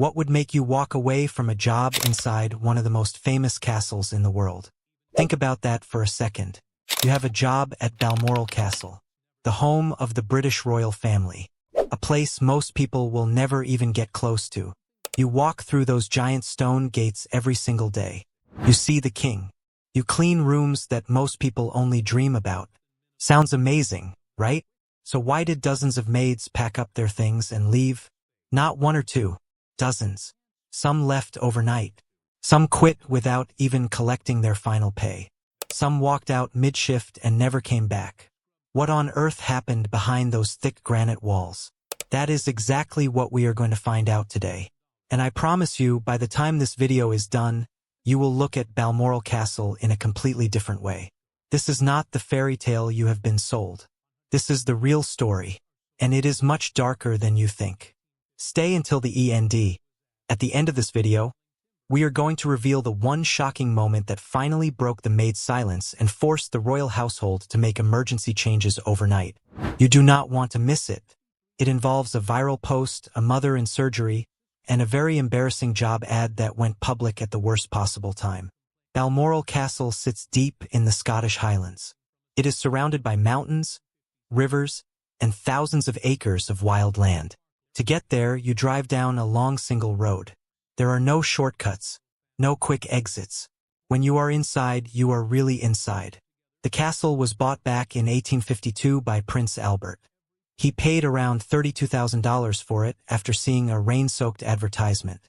What would make you walk away from a job inside one of the most famous castles in the world? Think about that for a second. You have a job at Balmoral Castle, the home of the British royal family, a place most people will never even get close to. You walk through those giant stone gates every single day. You see the king. You clean rooms that most people only dream about. Sounds amazing, right? So why did dozens of maids pack up their things and leave? Not one or two, dozens. Some left overnight. Some quit without even collecting their final pay. Some walked out mid-shift and never came back. What on earth happened behind those thick granite walls? That is exactly what we are going to find out today. And I promise you, by the time this video is done, you will look at Balmoral Castle in a completely different way. This is not the fairy tale you have been sold. This is the real story, and it is much darker than you think. Stay until the end. At the end of this video, we are going to reveal the one shocking moment that finally broke the maid's silence and forced the royal household to make emergency changes overnight. You do not want to miss it. It involves a viral post, a mother in surgery, and a very embarrassing job ad that went public at the worst possible time. Balmoral Castle sits deep in the Scottish Highlands. It is surrounded by mountains, rivers, and thousands of acres of wild land. To get there, you drive down a long single road. There are no shortcuts, no quick exits. When you are inside, you are really inside. The castle was bought back in 1852 by Prince Albert. He paid around $32,000 for it after seeing a rain-soaked advertisement.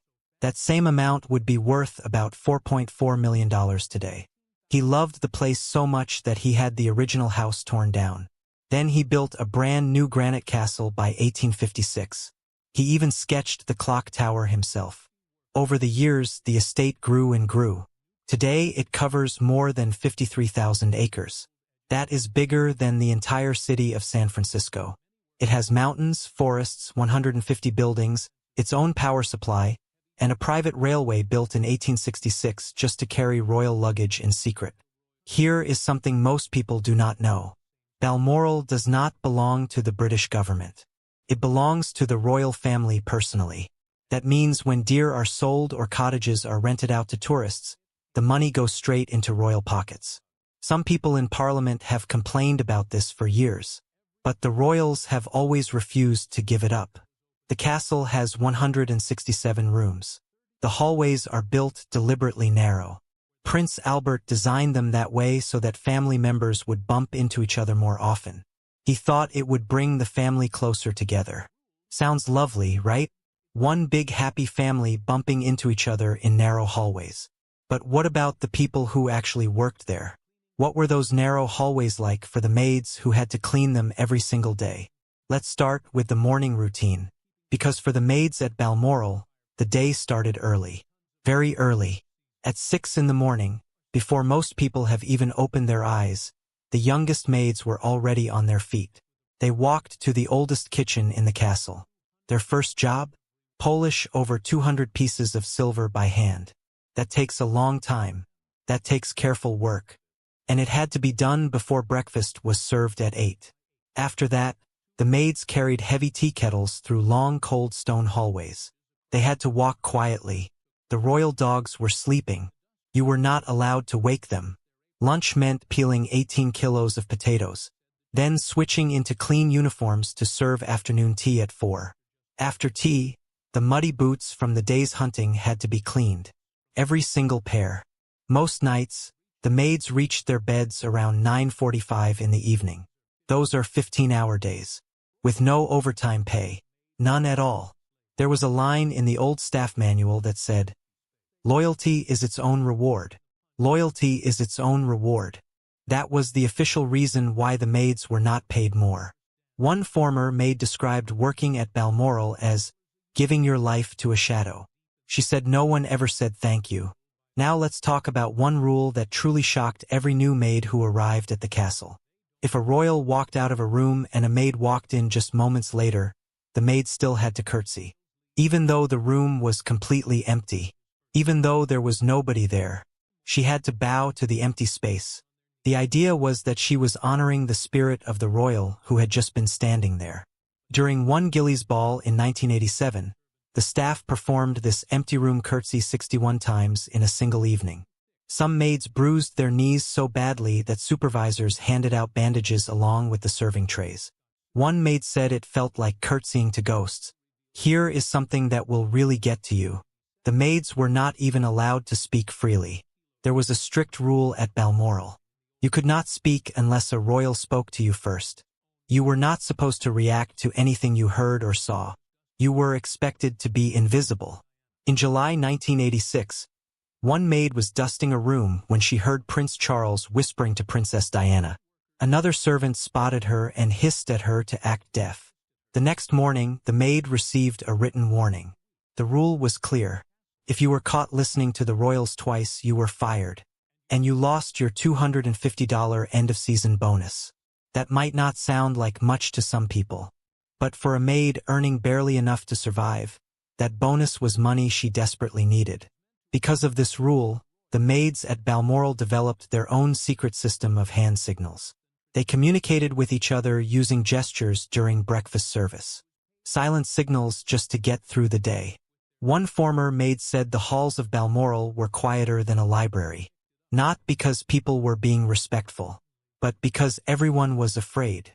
That same amount would be worth about $4.4 million today. He loved the place so much that he had the original house torn down. Then he built a brand new granite castle by 1856. He even sketched the clock tower himself. Over the years, the estate grew and grew. Today, it covers more than 53,000 acres. That is bigger than the entire city of San Francisco. It has mountains, forests, 150 buildings, its own power supply, and a private railway built in 1866 just to carry royal luggage in secret. Here is something most people do not know. Balmoral does not belong to the British government. It belongs to the royal family personally. That means when deer are sold or cottages are rented out to tourists, the money goes straight into royal pockets. Some people in Parliament have complained about this for years, but the royals have always refused to give it up. The castle has 167 rooms. The hallways are built deliberately narrow. Prince Albert designed them that way so that family members would bump into each other more often. He thought it would bring the family closer together. Sounds lovely, right? One big happy family bumping into each other in narrow hallways. But what about the people who actually worked there? What were those narrow hallways like for the maids who had to clean them every single day? Let's start with the morning routine. Because for the maids at Balmoral, the day started early. Very early. At 6 in the morning, before most people have even opened their eyes, the youngest maids were already on their feet. They walked to the oldest kitchen in the castle. Their first job? Polish over 200 pieces of silver by hand. That takes a long time. That takes careful work. And it had to be done before breakfast was served at 8. After that, the maids carried heavy tea kettles through long cold stone hallways. They had to walk quietly. The royal dogs were sleeping. You were not allowed to wake them. Lunch meant peeling 18 kilos of potatoes, then switching into clean uniforms to serve afternoon tea at 4. After tea, the muddy boots from the day's hunting had to be cleaned. Every single pair. Most nights, the maids reached their beds around 9:45 in the evening. Those are 15-hour days. With no overtime pay. None at all. There was a line in the old staff manual that said, "Loyalty is its own reward. Loyalty is its own reward." That was the official reason why the maids were not paid more. One former maid described working at Balmoral as giving your life to a shadow. She said no one ever said thank you. Now let's talk about one rule that truly shocked every new maid who arrived at the castle. If a royal walked out of a room and a maid walked in just moments later, the maid still had to curtsy. Even though the room was completely empty, even though there was nobody there, she had to bow to the empty space. The idea was that she was honoring the spirit of the royal who had just been standing there. During one Gillies ball in 1987, The staff performed this empty room curtsy 61 times in a single evening. Some maids bruised their knees so badly that supervisors handed out bandages along with the serving trays. One maid said it felt like curtsying to ghosts. Here is something that will really get to you. The maids were not even allowed to speak freely. There was a strict rule at Balmoral. You could not speak unless a royal spoke to you first. You were not supposed to react to anything you heard or saw. You were expected to be invisible. In July 1986, one maid was dusting a room when she heard Prince Charles whispering to Princess Diana. Another servant spotted her and hissed at her to act deaf. The next morning, the maid received a written warning. The rule was clear. If you were caught listening to the royals twice, you were fired. And you lost your $250 end-of-season bonus. That might not sound like much to some people. But for a maid earning barely enough to survive, that bonus was money she desperately needed. Because of this rule, the maids at Balmoral developed their own secret system of hand signals. They communicated with each other using gestures during breakfast service. Silent signals just to get through the day. One former maid said the halls of Balmoral were quieter than a library. Not because people were being respectful, but because everyone was afraid.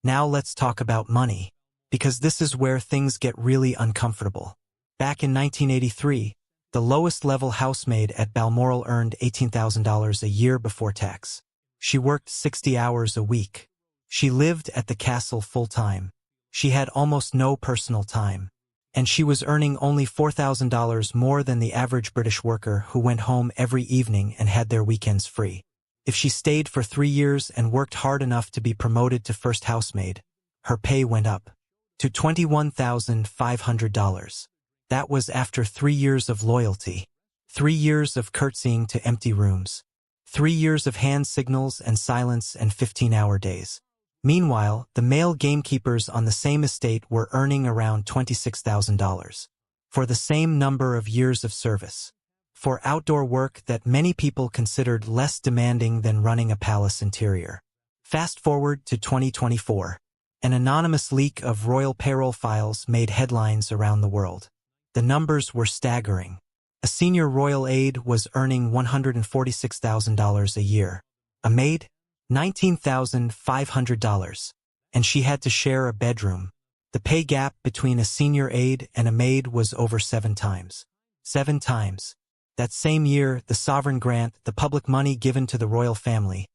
Now let's talk about money, because this is where things get really uncomfortable. Back in 1983, the lowest-level housemaid at Balmoral earned $18,000 a year before tax. She worked 60 hours a week. She lived at the castle full-time. She had almost no personal time. And she was earning only $4,000 more than the average British worker who went home every evening and had their weekends free. If she stayed for 3 years and worked hard enough to be promoted to first housemaid, her pay went up to $21,500. That was after 3 years of loyalty, 3 years of curtsying to empty rooms, 3 years of hand signals and silence and 15-hour days. Meanwhile, the male gamekeepers on the same estate were earning around $26,000 for the same number of years of service, for outdoor work that many people considered less demanding than running a palace interior. Fast forward to 2024. An anonymous leak of royal payroll files made headlines around the world. The numbers were staggering. A senior royal aide was earning $146,000 a year. A maid? $19,500. And she had to share a bedroom. The pay gap between a senior aide and a maid was over 7 times. 7 times. That same year, the sovereign grant, the public money given to the royal family,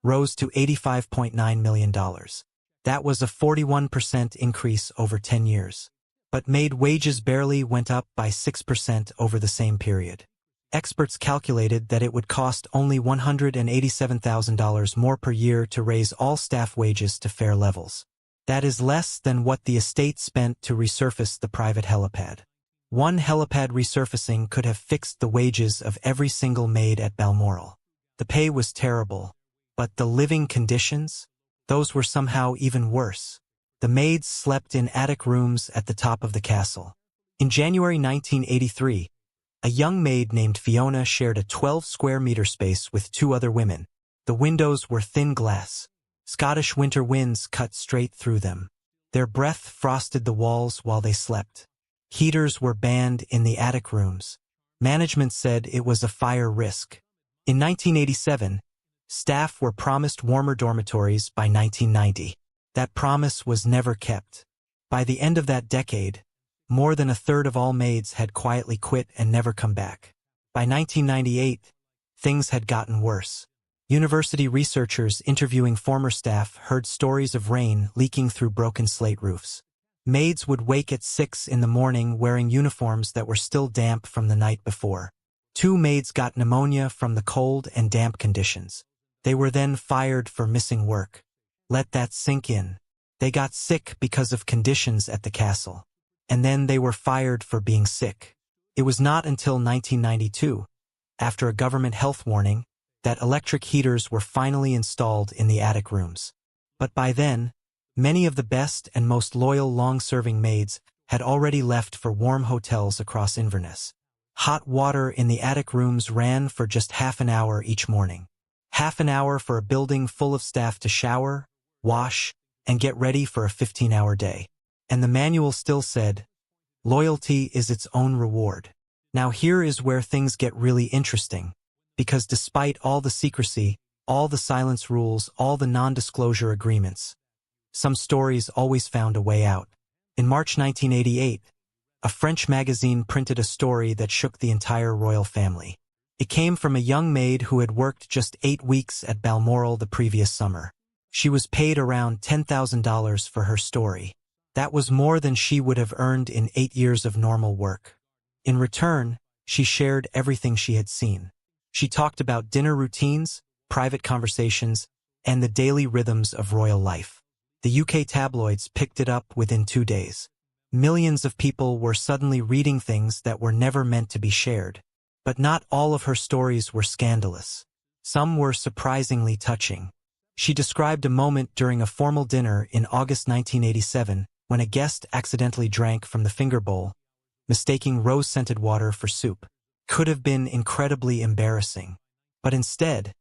rose to $85.9 million. That was a 41% increase over 10 years. But maid wages barely went up by 6% over the same period. Experts calculated that it would cost only $187,000 more per year to raise all staff wages to fair levels. That is less than what the estate spent to resurface the private helipad. One helipad resurfacing could have fixed the wages of every single maid at Balmoral. The pay was terrible, but the living conditions? Those were somehow even worse. The maids slept in attic rooms at the top of the castle. In January 1983, a young maid named Fiona shared a 12-square-meter space with 2 other women. The windows were thin glass. Scottish winter winds cut straight through them. Their breath frosted the walls while they slept. Heaters were banned in the attic rooms. Management said it was a fire risk. In 1987, staff were promised warmer dormitories by 1990. That promise was never kept. By the end of that decade, more than a third of all maids had quietly quit and never come back. By 1998, things had gotten worse. University researchers interviewing former staff heard stories of rain leaking through broken slate roofs. Maids would wake at 6 in the morning wearing uniforms that were still damp from the night before. 2 maids got pneumonia from the cold and damp conditions. They were then fired for missing work. Let that sink in. They got sick because of conditions at the castle. And then they were fired for being sick. It was not until 1992, after a government health warning, that electric heaters were finally installed in the attic rooms. But by then, many of the best and most loyal long-serving maids had already left for warm hotels across Inverness. Hot water in the attic rooms ran for just half an hour each morning. Half an hour for a building full of staff to shower, wash, and get ready for a 15-hour day. And the manual still said, Loyalty is its own reward. Now here is where things get really interesting, because despite all the secrecy, all the silence rules, all the non-disclosure agreements, some stories always found a way out. In March 1988, a French magazine printed a story that shook the entire royal family. It came from a young maid who had worked just 8 weeks at Balmoral the previous summer. She was paid around $10,000 for her story. That was more than she would have earned in 8 years of normal work. In return, she shared everything she had seen. She talked about dinner routines, private conversations, and the daily rhythms of royal life. The UK tabloids picked it up within 2 days. Millions of people were suddenly reading things that were never meant to be shared. But not all of her stories were scandalous. Some were surprisingly touching. She described a moment during a formal dinner in August 1987 when a guest accidentally drank from the finger bowl, mistaking rose-scented water for soup. Could have been incredibly embarrassing. But instead,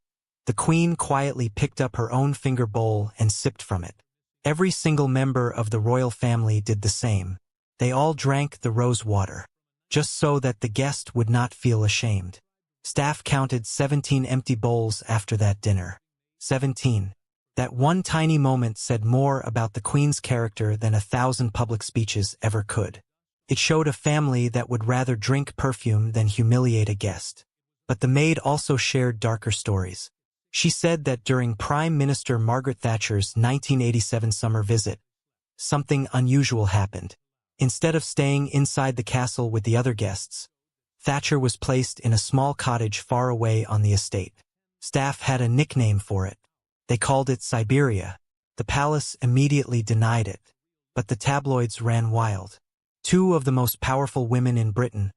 the Queen quietly picked up her own finger bowl and sipped from it. Every single member of the royal family did the same. They all drank the rose water, just so that the guest would not feel ashamed. Staff counted 17 empty bowls after that dinner. 17. That one tiny moment said more about the Queen's character than 1,000 public speeches ever could. It showed a family that would rather drink perfume than humiliate a guest. But the maid also shared darker stories. She said that during Prime Minister Margaret Thatcher's 1987 summer visit, something unusual happened. Instead of staying inside the castle with the other guests, Thatcher was placed in a small cottage far away on the estate. Staff had a nickname for it. They called it Siberia. The palace immediately denied it, but the tabloids ran wild. 2 of the most powerful women in Britain,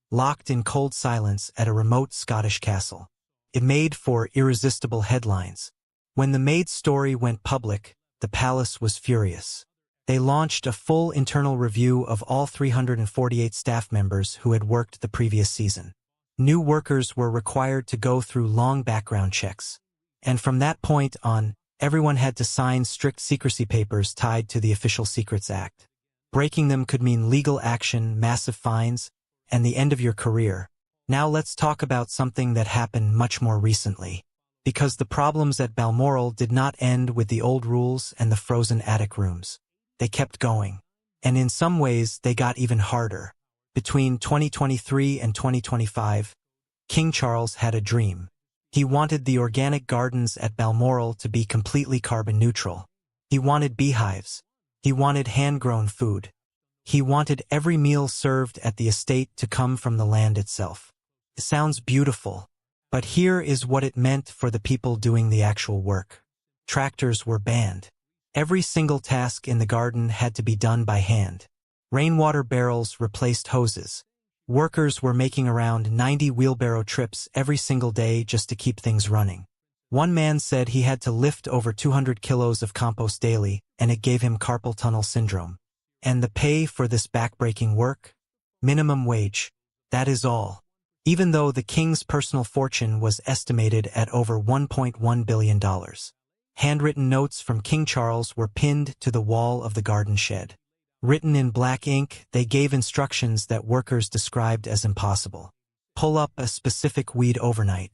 locked in cold silence at a remote Scottish castle. It made for irresistible headlines. When the Maids story went public, the palace was furious. They launched a full internal review of all 348 staff members who had worked the previous season. New workers were required to go through long background checks. And from that point on, everyone had to sign strict secrecy papers tied to the Official Secrets Act. Breaking them could mean legal action, massive fines, and the end of your career. Now let's talk about something that happened much more recently. Because the problems at Balmoral did not end with the old rules and the frozen attic rooms. They kept going. And in some ways, they got even harder. Between 2023 and 2025, King Charles had a dream. He wanted the organic gardens at Balmoral to be completely carbon neutral. He wanted beehives. He wanted hand-grown food. He wanted every meal served at the estate to come from the land itself. It sounds beautiful, but here is what it meant for the people doing the actual work. Tractors were banned. Every single task in the garden had to be done by hand. Rainwater barrels replaced hoses. Workers were making around 90 wheelbarrow trips every single day just to keep things running. One man said he had to lift over 200 kilos of compost daily, and it gave him carpal tunnel syndrome. And the pay for this backbreaking work? Minimum wage. That is all. Even though the king's personal fortune was estimated at over $1.1 billion. Handwritten notes from King Charles were pinned to the wall of the garden shed. Written in black ink, they gave instructions that workers described as impossible. Pull up a specific weed overnight.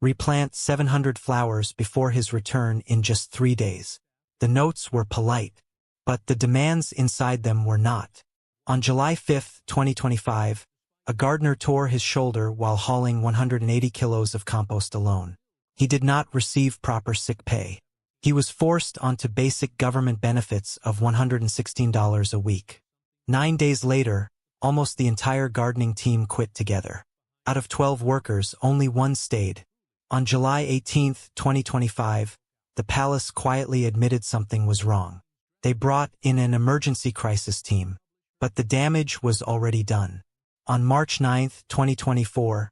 Replant 700 flowers before his return in just 3 days. The notes were polite, but the demands inside them were not. On July 5, 2025, a gardener tore his shoulder while hauling 180 kilos of compost alone. He did not receive proper sick pay. He was forced onto basic government benefits of $116 a week. 9 days later, almost the entire gardening team quit together. Out of 12 workers, only 1 stayed. On July 18, 2025, the palace quietly admitted something was wrong. They brought in an emergency crisis team, but the damage was already done. On March 9, 2024,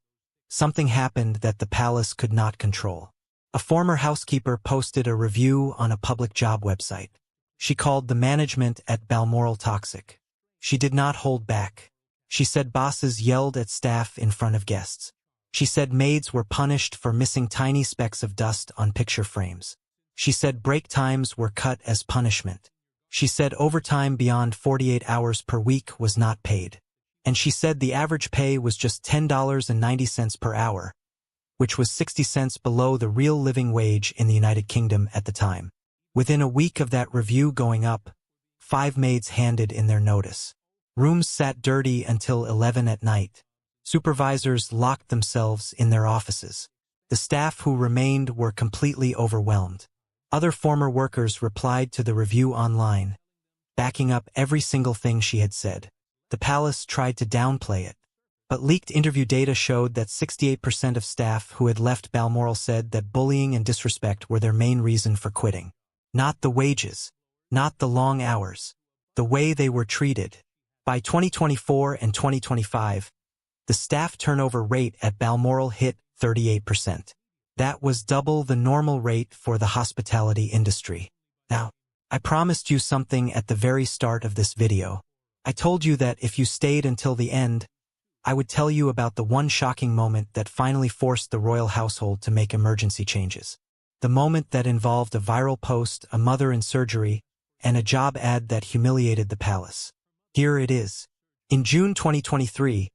something happened that the palace could not control. A former housekeeper posted a review on a public job website. She called the management at Balmoral toxic. She did not hold back. She said bosses yelled at staff in front of guests. She said maids were punished for missing tiny specks of dust on picture frames. She said break times were cut as punishment. She said overtime beyond 48 hours per week was not paid. And she said the average pay was just $10.90 per hour, which was 60 cents below the real living wage in the United Kingdom at the time. Within a week of that review going up, 5 maids handed in their notice. Rooms sat dirty until 11 at night. Supervisors locked themselves in their offices. The staff who remained were completely overwhelmed. Other former workers replied to the review online, backing up every single thing she had said. The palace tried to downplay it, but leaked interview data showed that 68% of staff who had left Balmoral said that bullying and disrespect were their main reason for quitting. Not the wages, not the long hours, the way they were treated. By 2024 and 2025, the staff turnover rate at Balmoral hit 38%. That was double the normal rate for the hospitality industry. Now, I promised you something at the very start of this video. I told you that if you stayed until the end, I would tell you about the one shocking moment that finally forced the royal household to make emergency changes. The moment that involved a viral post, a mother in surgery, and a job ad that humiliated the palace. Here it is. In June 2023,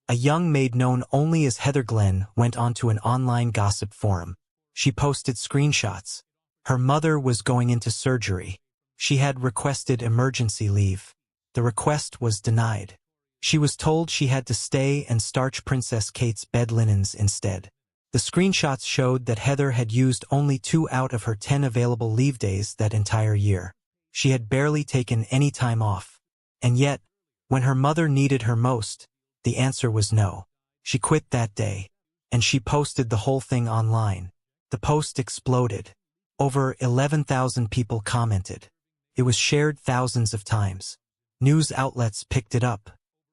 a young maid known only as Heather Glenn went onto an online gossip forum. She posted screenshots. Her mother was going into surgery. She had requested emergency leave. The request was denied. She was told she had to stay and starch Princess Kate's bed linens instead. The screenshots showed that Heather had used only 2 out of her 10 available leave days that entire year. She had barely taken any time off. And yet, when her mother needed her most, the answer was no. She quit that day, and she posted the whole thing online. The post exploded. Over 11,000 people commented. It was shared thousands of times. News outlets picked it up.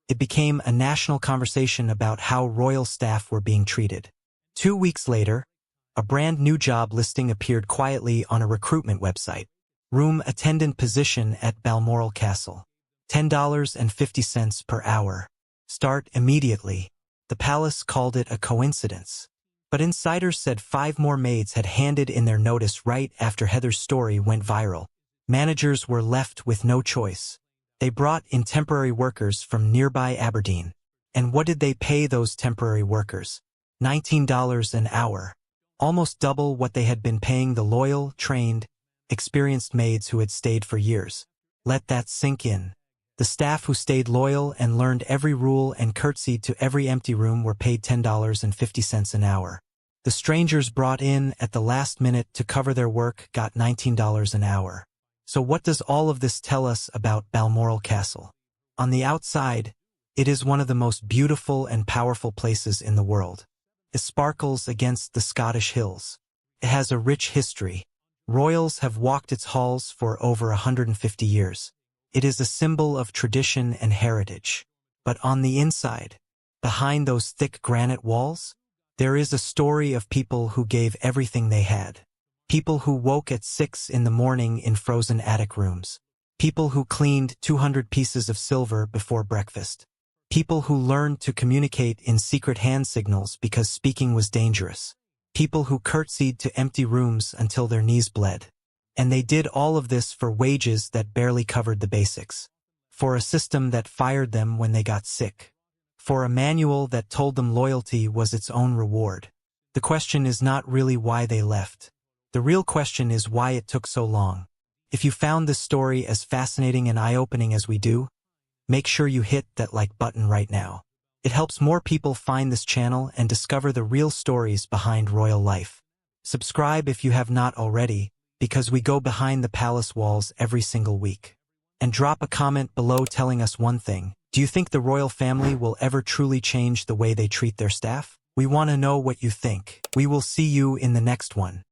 It became a national conversation about how royal staff were being treated. 2 weeks later, a brand new job listing appeared quietly on a recruitment website. Room attendant position at Balmoral Castle. $10.50 per hour. Start immediately. The palace called it a coincidence. But insiders said 5 more maids had handed in their notice right after Heather's story went viral. Managers were left with no choice. They brought in temporary workers from nearby Aberdeen. And what did they pay those temporary workers? $19 an hour. Almost double what they had been paying the loyal, trained, experienced maids who had stayed for years. Let that sink in. The staff who stayed loyal and learned every rule and curtsied to every empty room were paid $10.50 an hour. The strangers brought in at the last minute to cover their work got $19 an hour. So what does all of this tell us about Balmoral Castle? On the outside, it is one of the most beautiful and powerful places in the world. It sparkles against the Scottish hills. It has a rich history. Royals have walked its halls for over 150 years. It is a symbol of tradition and heritage. But on the inside, behind those thick granite walls, there is a story of people who gave everything they had. People who woke at 6 in the morning in frozen attic rooms. People who cleaned 200 pieces of silver before breakfast. People who learned to communicate in secret hand signals because speaking was dangerous. People who curtsied to empty rooms until their knees bled. And they did all of this for wages that barely covered the basics. For a system that fired them when they got sick. For a manual that told them loyalty was its own reward. The question is not really why they left. The real question is why it took so long. If you found this story as fascinating and eye-opening as we do, make sure you hit that like button right now. It helps more people find this channel and discover the real stories behind royal life. Subscribe if you have not already, because we go behind the palace walls every single week. And drop a comment below telling us one thing. Do you think the royal family will ever truly change the way they treat their staff? We want to know what you think. We will see you in the next one.